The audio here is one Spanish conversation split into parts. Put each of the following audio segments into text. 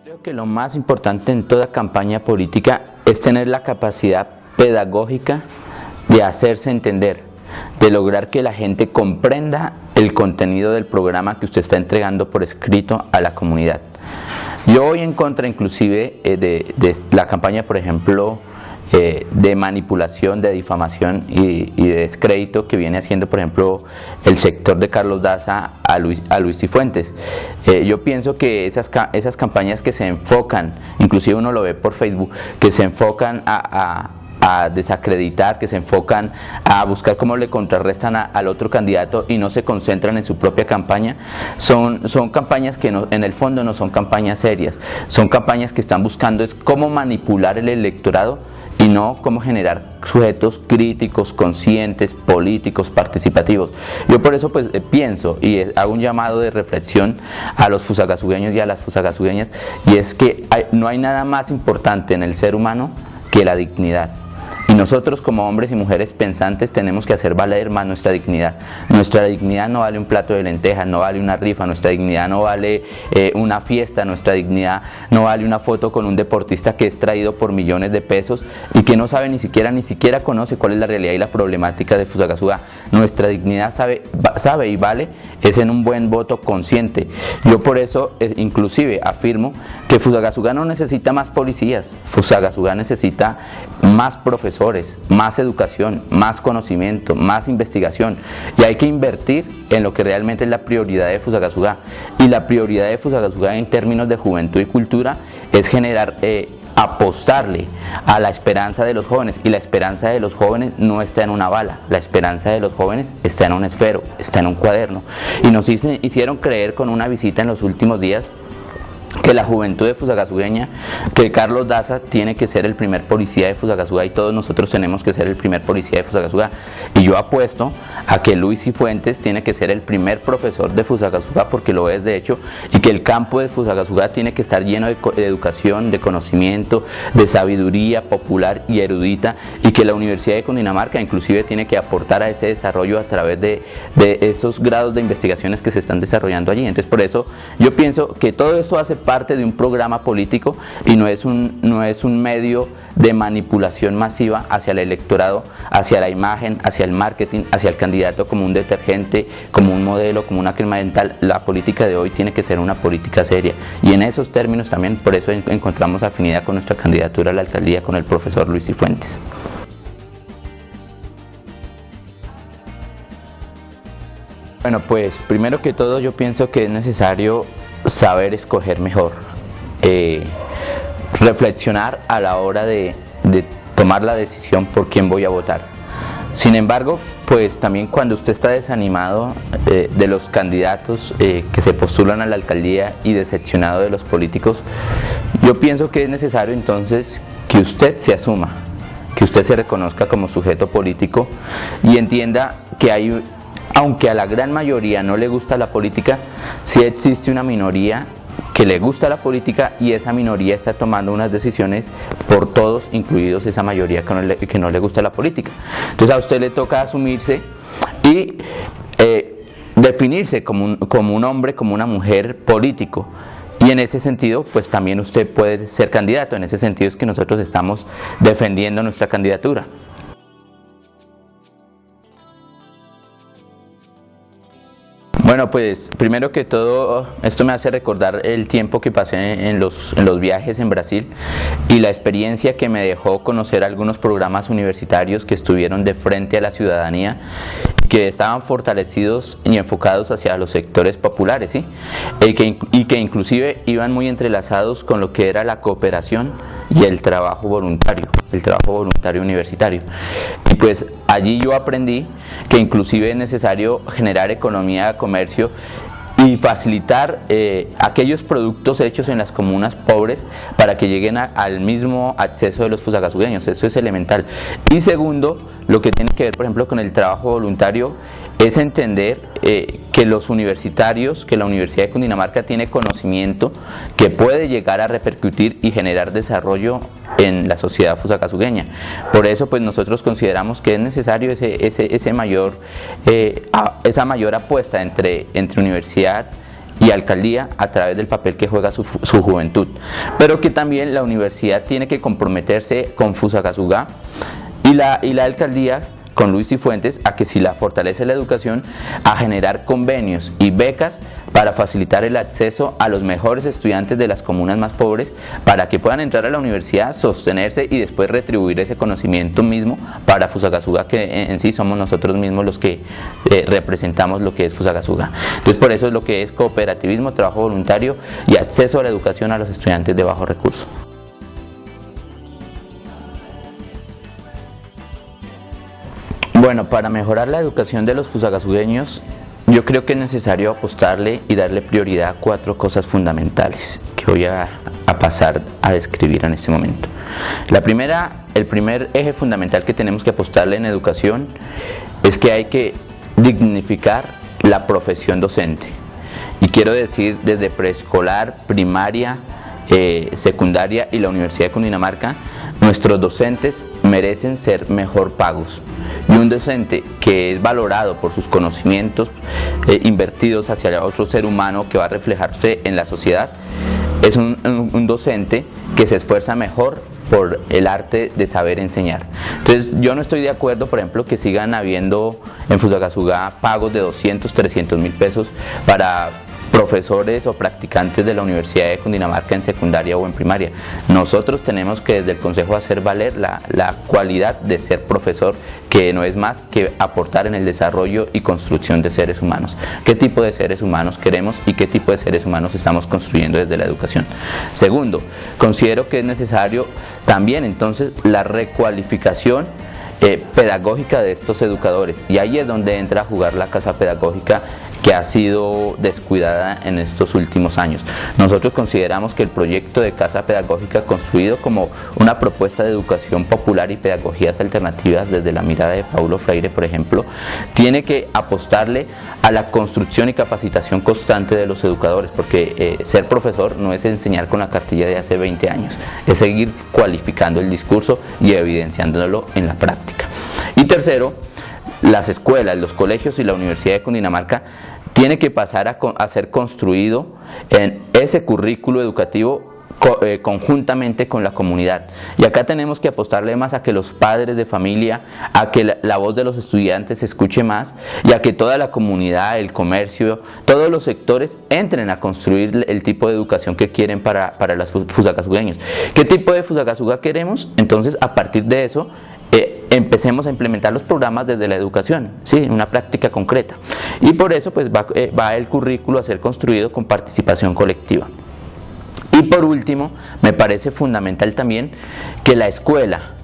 Creo que lo más importante en toda campaña política es tener la capacidad pedagógica de hacerse entender, de lograr que la gente comprenda el contenido del programa que usted está entregando por escrito a la comunidad. Yo voy en contra inclusive de la campaña, por ejemplo, de manipulación, de difamación y de descrédito que viene haciendo, por ejemplo, el sector de Carlos Daza a Luis Cifuentes. Yo pienso que esas campañas que se enfocan, inclusive uno lo ve por Facebook, que se enfocan a desacreditar, que se enfocan a buscar cómo le contrarrestan al otro candidato y no se concentran en su propia campaña, son campañas que no, en el fondo no son campañas serias, son campañas que están buscando es cómo manipular el electorado y no cómo generar sujetos críticos, conscientes, políticos, participativos. Yo por eso pues pienso y hago un llamado de reflexión a los fusagasugueños y a las fusagasugueñas, y es que no hay nada más importante en el ser humano que la dignidad. Y nosotros como hombres y mujeres pensantes tenemos que hacer valer más nuestra dignidad. Nuestra dignidad no vale un plato de lentejas, no vale una rifa, nuestra dignidad no vale una fiesta, nuestra dignidad no vale una foto con un deportista que es traído por millones de pesos y que no sabe ni siquiera conoce cuál es la realidad y la problemática de Fusagasugá. Nuestra dignidad sabe y vale es en un buen voto consciente. Yo por eso inclusive afirmo que Fusagasugá no necesita más policías, Fusagasugá necesita más profesores, más educación, más conocimiento, más investigación, y hay que invertir en lo que realmente es la prioridad de Fusagasugá. Y la prioridad de Fusagasugá en términos de juventud y cultura es generar, apostarle a la esperanza de los jóvenes, y la esperanza de los jóvenes no está en una bala, la esperanza de los jóvenes está en un esfero, está en un cuaderno. Y nos hicieron creer con una visita en los últimos días que la juventud de Fusagasugueña, que Carlos Daza tiene que ser el primer policía de Fusagasugá y todos nosotros tenemos que ser el primer policía de Fusagasugá. Y yo apuesto a que Luis Cifuentes tiene que ser el primer profesor de Fusagasugá, porque lo es de hecho, y que el campo de Fusagasugá tiene que estar lleno de educación, de conocimiento, de sabiduría popular y erudita, y que la Universidad de Cundinamarca inclusive tiene que aportar a ese desarrollo a través de esos grados de investigaciones que se están desarrollando allí. Entonces por eso yo pienso que todo esto hace parte de un programa político y no es un medio de manipulación masiva hacia el electorado, hacia la imagen, hacia el marketing, hacia el candidato como un detergente, como un modelo, como una crema dental. La política de hoy tiene que ser una política seria, y en esos términos también por eso encontramos afinidad con nuestra candidatura a la alcaldía con el profesor Luis Cifuentes. Bueno, pues primero que todo yo pienso que es necesario saber escoger mejor, reflexionar a la hora de tomar la decisión por quién voy a votar. Sin embargo, pues también cuando usted está desanimado de los candidatos que se postulan a la alcaldía y decepcionado de los políticos, yo pienso que es necesario entonces que usted se asuma, que usted se reconozca como sujeto político y entienda que aunque a la gran mayoría no le gusta la política, sí existe una minoría que le gusta la política, y esa minoría está tomando unas decisiones por todos, incluidos esa mayoría que no le gusta la política. Entonces a usted le toca asumirse y definirse como un hombre, como una mujer político. Y en ese sentido, pues también usted puede ser candidato. En ese sentido es que nosotros estamos defendiendo nuestra candidatura. Bueno, pues primero que todo esto me hace recordar el tiempo que pasé en los viajes en Brasil y la experiencia que me dejó conocer algunos programas universitarios que estuvieron de frente a la ciudadanía, que estaban fortalecidos y enfocados hacia los sectores populares, ¿sí? Y que inclusive iban muy entrelazados con lo que era la cooperación y el trabajo voluntario universitario. Y pues allí yo aprendí que inclusive es necesario generar economía de comercio y facilitar aquellos productos hechos en las comunas pobres para que lleguen al mismo acceso de los fusagasugueños. Eso es elemental. Y segundo, lo que tiene que ver, por ejemplo, con el trabajo voluntario, es entender que los universitarios, que la Universidad de Cundinamarca tiene conocimiento que puede llegar a repercutir y generar desarrollo en la sociedad fusagasugueña. Por eso pues nosotros consideramos que es necesario esa mayor apuesta entre universidad y alcaldía a través del papel que juega su juventud, pero que también la universidad tiene que comprometerse con Fusagasugá y la alcaldía con Luis Cifuentes a que si la fortalece la educación, a generar convenios y becas para facilitar el acceso a los mejores estudiantes de las comunas más pobres para que puedan entrar a la universidad, sostenerse y después retribuir ese conocimiento mismo para Fusagasugá, que en sí somos nosotros mismos los que representamos lo que es Fusagasugá. Entonces por eso es lo que es cooperativismo, trabajo voluntario y acceso a la educación a los estudiantes de bajos recursos. Bueno, para mejorar la educación de los fusagasugueños, yo creo que es necesario apostarle y darle prioridad a 4 cosas fundamentales que voy a pasar a describir en este momento. La primera, el primer eje fundamental que tenemos que apostarle en educación es que hay que dignificar la profesión docente. Y quiero decir desde preescolar, primaria, secundaria y la Universidad de Cundinamarca, nuestros docentes merecen ser mejor pagos. Y un docente que es valorado por sus conocimientos invertidos hacia otro ser humano que va a reflejarse en la sociedad, es un docente que se esfuerza mejor por el arte de saber enseñar. Entonces yo no estoy de acuerdo, por ejemplo, que sigan habiendo en Fusagasugá pagos de 200, 300 mil pesos para profesores o practicantes de la Universidad de Cundinamarca en secundaria o en primaria. Nosotros tenemos que desde el Consejo hacer valer la cualidad de ser profesor, que no es más que aportar en el desarrollo y construcción de seres humanos. ¿Qué tipo de seres humanos queremos y qué tipo de seres humanos estamos construyendo desde la educación? Segundo, considero que es necesario también entonces la recualificación pedagógica de estos educadores, y ahí es donde entra a jugar la casa pedagógica, que ha sido descuidada en estos últimos años. Nosotros consideramos que el proyecto de Casa Pedagógica, construido como una propuesta de educación popular y pedagogías alternativas desde la mirada de Paulo Freire, por ejemplo, tiene que apostarle a la construcción y capacitación constante de los educadores, porque ser profesor no es enseñar con la cartilla de hace 20 años, es seguir cualificando el discurso y evidenciándolo en la práctica. Y tercero, las escuelas, los colegios y la Universidad de Cundinamarca tiene que pasar a ser construido en ese currículo educativo conjuntamente con la comunidad. Y acá tenemos que apostarle más a que los padres de familia, a que la voz de los estudiantes se escuche más, y a que toda la comunidad, el comercio, todos los sectores entren a construir el tipo de educación que quieren para los fusagasugueños. ¿Qué tipo de Fusagasugá queremos? Entonces, a partir de eso, empecemos a implementar los programas desde la educación, ¿sí? Una práctica concreta. Y por eso pues va el currículo a ser construido con participación colectiva. Y por último, me parece fundamental también que la escuela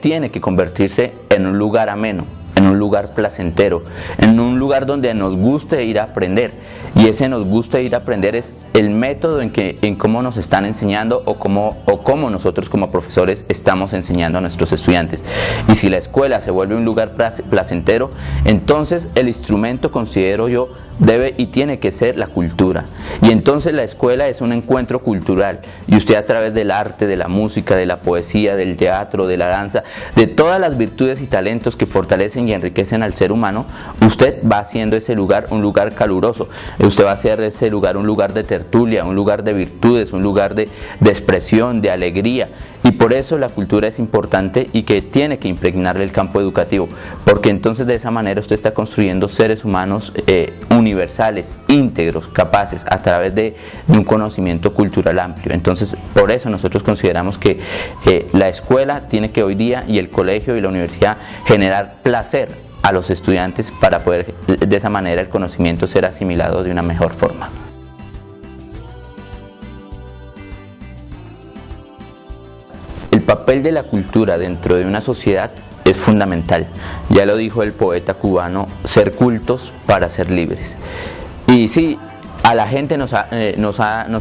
tiene que convertirse en un lugar ameno, en un lugar placentero, en un lugar donde nos guste ir a aprender. Y ese nos gusta ir a aprender es el método en cómo nos están enseñando o cómo nosotros como profesores estamos enseñando a nuestros estudiantes. Y si la escuela se vuelve un lugar placentero, entonces el instrumento, considero yo, debe y tiene que ser la cultura. Y entonces la escuela es un encuentro cultural, y usted a través del arte, de la música, de la poesía, del teatro, de la danza, de todas las virtudes y talentos que fortalecen y enriquecen al ser humano, usted va haciendo ese lugar un lugar caluroso. Usted va a hacer ese lugar un lugar de tertulia, un lugar de virtudes, un lugar de expresión, de alegría. Y por eso la cultura es importante y que tiene que impregnarle el campo educativo, porque entonces de esa manera usted está construyendo seres humanos universales, íntegros, capaces, a través de un conocimiento cultural amplio. Entonces, por eso nosotros consideramos que la escuela tiene que hoy día, y el colegio y la universidad, generar placer a los estudiantes para poder de esa manera el conocimiento ser asimilado de una mejor forma. El papel de la cultura dentro de una sociedad es fundamental. Ya lo dijo el poeta cubano: ser cultos para ser libres. Y sí, a la gente nos ha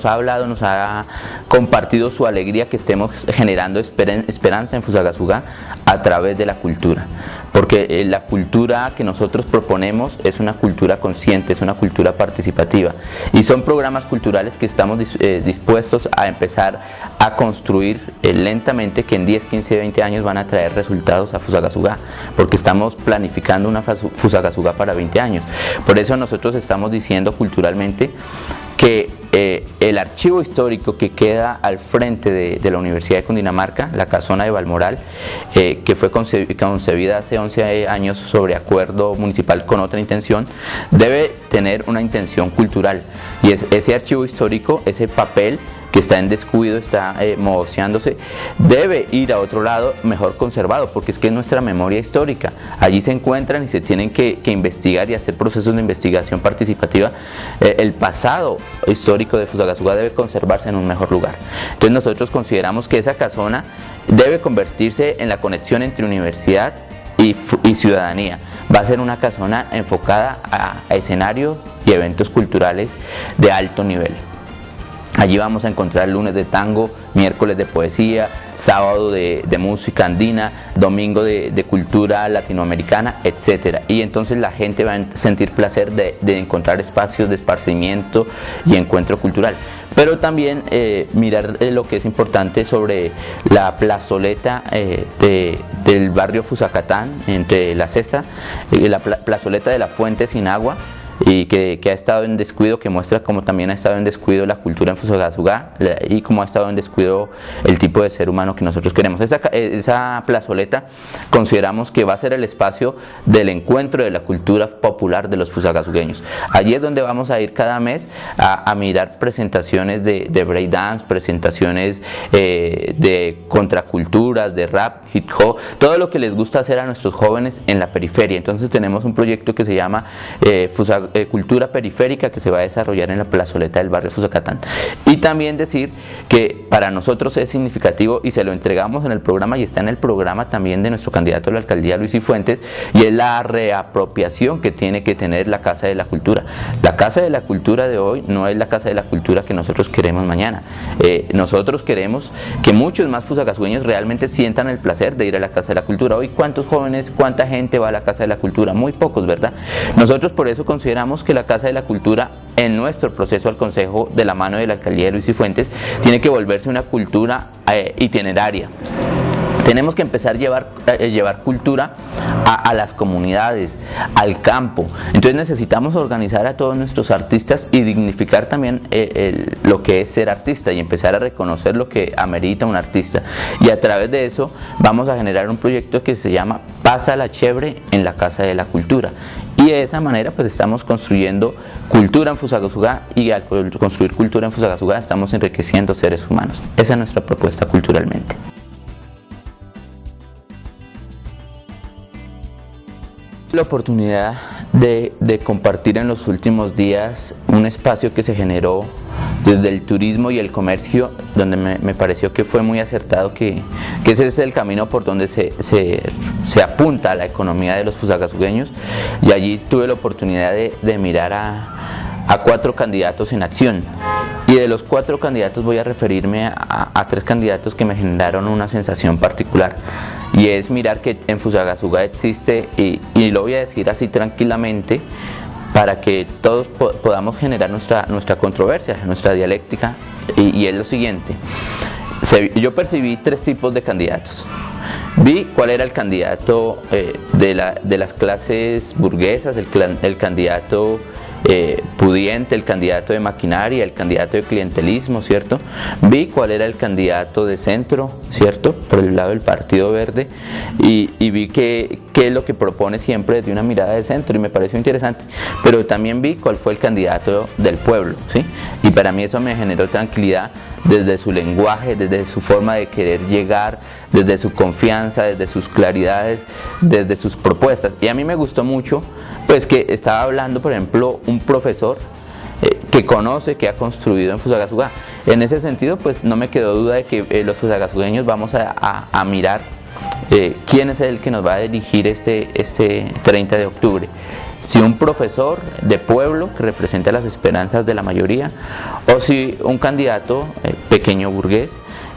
hablado, nos ha compartido su alegría que estemos generando esperanza en Fusagasugá a través de la cultura. Porque la cultura que nosotros proponemos es una cultura consciente, es una cultura participativa. Y son programas culturales que estamos dispuestos a empezar a construir lentamente, que en 10, 15, 20 años van a traer resultados a Fusagasugá, porque estamos planificando una Fusagasugá para 20 años. Por eso nosotros estamos diciendo culturalmente que el archivo histórico que queda al frente de la Universidad de Cundinamarca, la casona de Balmoral, que fue concebida hace 11 años sobre acuerdo municipal con otra intención, debe tener una intención cultural, y es ese archivo histórico, ese papel que está en descuido, está manoseándose, debe ir a otro lado mejor conservado, porque es que es nuestra memoria histórica. Allí se encuentran y se tienen que investigar y hacer procesos de investigación participativa. El pasado histórico de Fusagasugá debe conservarse en un mejor lugar. Entonces nosotros consideramos que esa casona debe convertirse en la conexión entre universidad y ciudadanía. Va a ser una casona enfocada a escenarios y eventos culturales de alto nivel. Allí vamos a encontrar lunes de tango, miércoles de poesía, sábado de música andina, domingo de cultura latinoamericana, etc. Y entonces la gente va a sentir placer de encontrar espacios de esparcimiento y encuentro cultural. Pero también mirar lo que es importante sobre la plazoleta del barrio Fusacatán, entre la Sexta, la plazoleta de la Fuente Sin Agua, y que ha estado en descuido, que muestra cómo también ha estado en descuido la cultura en Fusagasugá y cómo ha estado en descuido el tipo de ser humano que nosotros queremos. Esa plazoleta consideramos que va a ser el espacio del encuentro de la cultura popular de los fusagasugueños. Allí es donde vamos a ir cada mes a mirar presentaciones de breakdance, presentaciones de contraculturas, de rap, hip hop, todo lo que les gusta hacer a nuestros jóvenes en la periferia. Entonces tenemos un proyecto que se llama Cultura Periférica, que se va a desarrollar en la plazoleta del barrio Fusacatán. Y también decir que para nosotros es significativo, y se lo entregamos en el programa, y está en el programa también de nuestro candidato a la alcaldía, Luis Cifuentes, y es la reapropiación que tiene que tener la Casa de la Cultura. La Casa de la Cultura de hoy no es la Casa de la Cultura que nosotros queremos mañana. Nosotros queremos que muchos más fusagasueños realmente sientan el placer de ir a la Casa de la Cultura. Hoy, ¿cuántos jóvenes, cuánta gente va a la Casa de la Cultura? Muy pocos, ¿verdad? Nosotros por eso consideramos que la Casa de la Cultura, en nuestro proceso al Consejo, de la mano de la alcaldía de Luis Cifuentes, tiene que volverse una cultura itineraria. Tenemos que empezar a llevar cultura a las comunidades, al campo. Entonces necesitamos organizar a todos nuestros artistas y dignificar también lo que es ser artista, y empezar a reconocer lo que amerita un artista. Y a través de eso vamos a generar un proyecto que se llama Pasa la Chévere en la Casa de la Cultura. Y de esa manera pues estamos construyendo cultura en Fusagasugá, y al construir cultura en Fusagasugá estamos enriqueciendo seres humanos. Esa es nuestra propuesta culturalmente. La oportunidad de compartir en los últimos días un espacio que se generó desde el turismo y el comercio, donde me pareció que fue muy acertado, que ese es el camino por donde se apunta a la economía de los fusagasugueños. Y allí tuve la oportunidad de mirar a 4 candidatos en acción, y de los 4 candidatos voy a referirme a 3 candidatos que me generaron una sensación particular, y es mirar que en Fusagasugá existe, y lo voy a decir así tranquilamente para que todos podamos generar nuestra controversia, nuestra dialéctica, y es lo siguiente. Yo percibí 3 tipos de candidatos. Vi cuál era el candidato de las clases burguesas, el candidato pudiente, el candidato de maquinaria, el candidato de clientelismo, ¿cierto? Vi cuál era el candidato de centro, ¿cierto? Por el lado del Partido Verde, y vi qué es lo que propone siempre desde una mirada de centro, y me pareció interesante. Pero también vi cuál fue el candidato del pueblo, ¿sí? Y para mí eso me generó tranquilidad, desde su lenguaje, desde su forma de querer llegar, desde su confianza, desde sus claridades, desde sus propuestas. Y a mí me gustó mucho pues que estaba hablando, por ejemplo, un profesor que conoce, que ha construido en Fusagasugá. En ese sentido, pues no me quedó duda de que los fusagasugueños vamos a mirar quién es el que nos va a dirigir este 30 de octubre. Si un profesor de pueblo que representa las esperanzas de la mayoría, o si un candidato pequeño burgués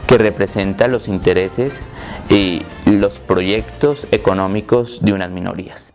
que representa los intereses y los proyectos económicos de unas minorías.